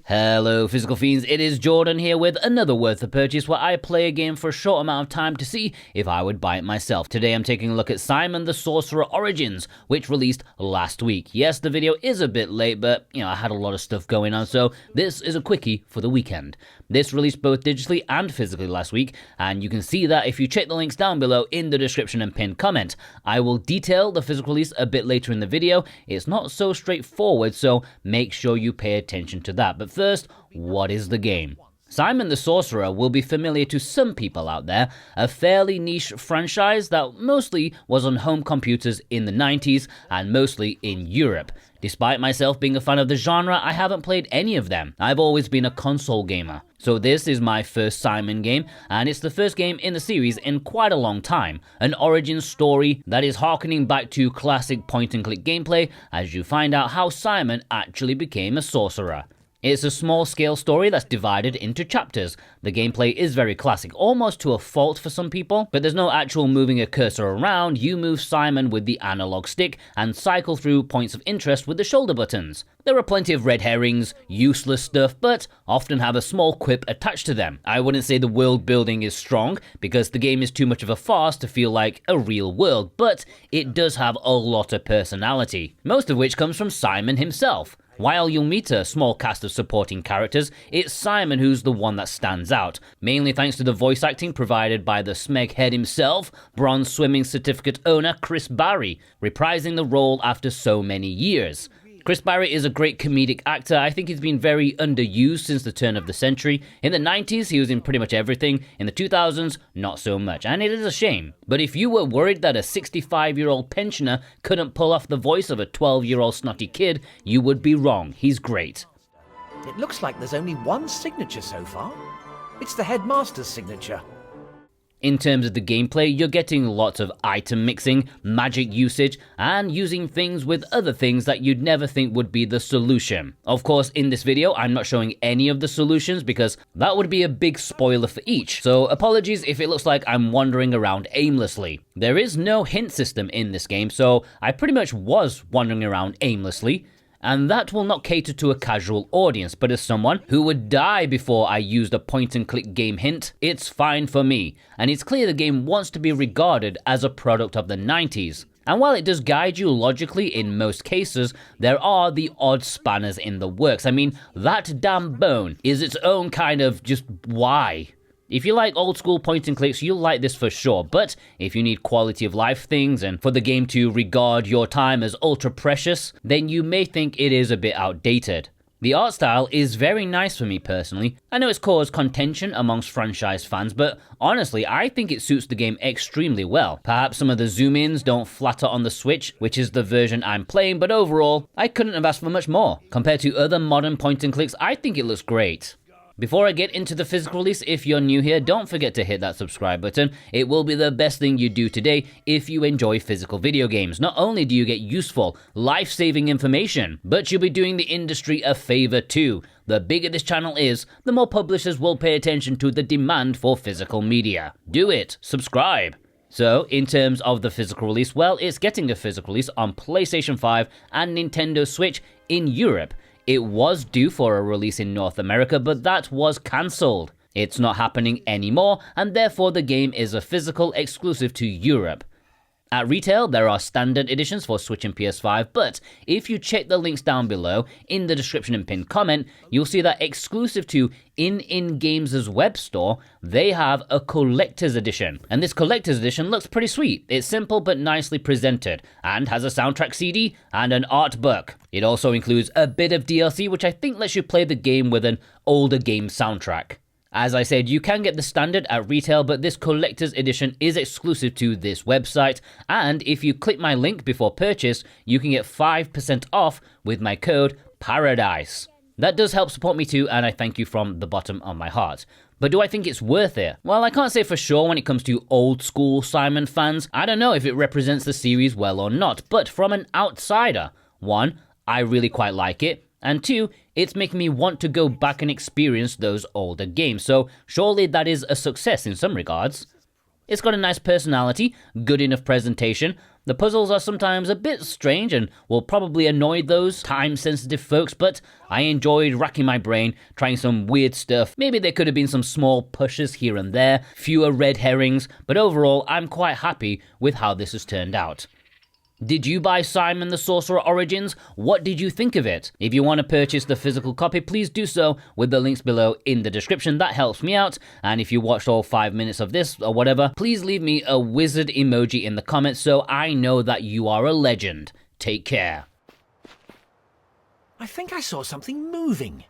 Hello Physical Fiends, it is Jordan here with another Worth the Purchase where I play a game for a short amount of time to see if I would buy it myself. Today I'm taking a look at Simon the Sorcerer Origins, which released last week. Yes, the video is a bit late, but I had a lot of stuff going on, so this is a quickie for the weekend. This released both digitally and physically last week, and you can see that if you check the links down below in the description and pinned comment. I will detail the physical release a bit later in the video. It's not so straightforward, so make sure you pay attention to that. But first, what is the game? Simon the Sorcerer will be familiar to some people out there, a fairly niche franchise that mostly was on home computers in the 90s and mostly in Europe. Despite myself being a fan of the genre, I haven't played any of them. I've always been a console gamer. So this is my first Simon game, and it's the first game in the series in quite a long time. An origin story that is harkening back to classic point-and-click gameplay as you find out how Simon actually became a sorcerer. It's a small-scale story that's divided into chapters. The gameplay is very classic, almost to a fault for some people, but there's no actual moving a cursor around. You move Simon with the analog stick and cycle through points of interest with the shoulder buttons. There are plenty of red herrings, useless stuff, but often have a small quip attached to them. I wouldn't say the world building is strong, because the game is too much of a farce to feel like a real world, but it does have a lot of personality, most of which comes from Simon himself. While you'll meet a small cast of supporting characters, it's Simon who's the one that stands out, mainly thanks to the voice acting provided by the Smeg head himself, bronze swimming certificate owner Chris Barry, reprising the role after so many years. Chris Barry is a great comedic actor. I think he's been very underused since the turn of the century. In the 90s, he was in pretty much everything. In the 2000s, not so much, and it is a shame. But if you were worried that a 65-year-old pensioner couldn't pull off the voice of a 12-year-old snotty kid, you would be wrong. He's great. It looks like there's only one signature so far. It's the headmaster's signature. In terms of the gameplay, you're getting lots of item mixing, magic usage, and using things with other things that you'd never think would be the solution. Of course, in this video, I'm not showing any of the solutions because that would be a big spoiler for each, so apologies if it looks like I'm wandering around aimlessly. There is no hint system in this game, so I pretty much was wandering around aimlessly. And that will not cater to a casual audience, but as someone who would die before I used a point-and-click game hint, it's fine for me. And it's clear the game wants to be regarded as a product of the 90s. And while it does guide you logically in most cases, there are the odd spanners in the works. I mean, that damn bone is its own kind of just why. If you like old school point and clicks, you'll like this for sure, but if you need quality of life things and for the game to regard your time as ultra precious, then you may think it is a bit outdated. The art style is very nice for me personally. I know it's caused contention amongst franchise fans, but honestly, I think it suits the game extremely well. Perhaps some of the zoom-ins don't flatter on the Switch, which is the version I'm playing, but overall, I couldn't have asked for much more. Compared to other modern point and clicks, I think it looks great. Before I get into the physical release, if you're new here, don't forget to hit that subscribe button. It will be the best thing you do today if you enjoy physical video games. Not only do you get useful, life-saving information, but you'll be doing the industry a favor too. The bigger this channel is, the more publishers will pay attention to the demand for physical media. Do it! Subscribe! So, in terms of the physical release, well, it's getting a physical release on PlayStation 5 and Nintendo Switch in Europe. It was due for a release in North America, but that was cancelled. It's not happening anymore, and therefore the game is a physical exclusive to Europe. At retail, there are standard editions for Switch and PS5, but if you check the links down below in the description and pinned comment, you'll see that exclusive to In-Games' web store, they have a collector's edition. And this collector's edition looks pretty sweet. It's simple but nicely presented, and has a soundtrack CD and an art book. It also includes a bit of DLC, which I think lets you play the game with an older game soundtrack. As I said, you can get the standard at retail, but this collector's edition is exclusive to this website, and if you click my link before purchase, you can get 5% off with my code PARADISE. That does help support me too, and I thank you from the bottom of my heart. But do I think it's worth it? Well, I can't say for sure when it comes to old school Simon fans. I don't know if it represents the series well or not, but from an outsider, 1, I really quite like it. And 2, it's making me want to go back and experience those older games, so surely that is a success in some regards. It's got a nice personality, good enough presentation. The puzzles are sometimes a bit strange and will probably annoy those time-sensitive folks, but I enjoyed racking my brain, trying some weird stuff. Maybe there could have been some small pushes here and there, fewer red herrings, but overall, I'm quite happy with how this has turned out. Did you buy Simon the Sorcerer Origins? What did you think of it? If you want to purchase the physical copy, please do so with the links below in the description. That helps me out. And if you watched all 5 minutes of this or whatever, please leave me a wizard emoji in the comments so I know that you are a legend. Take care. I think I saw something moving.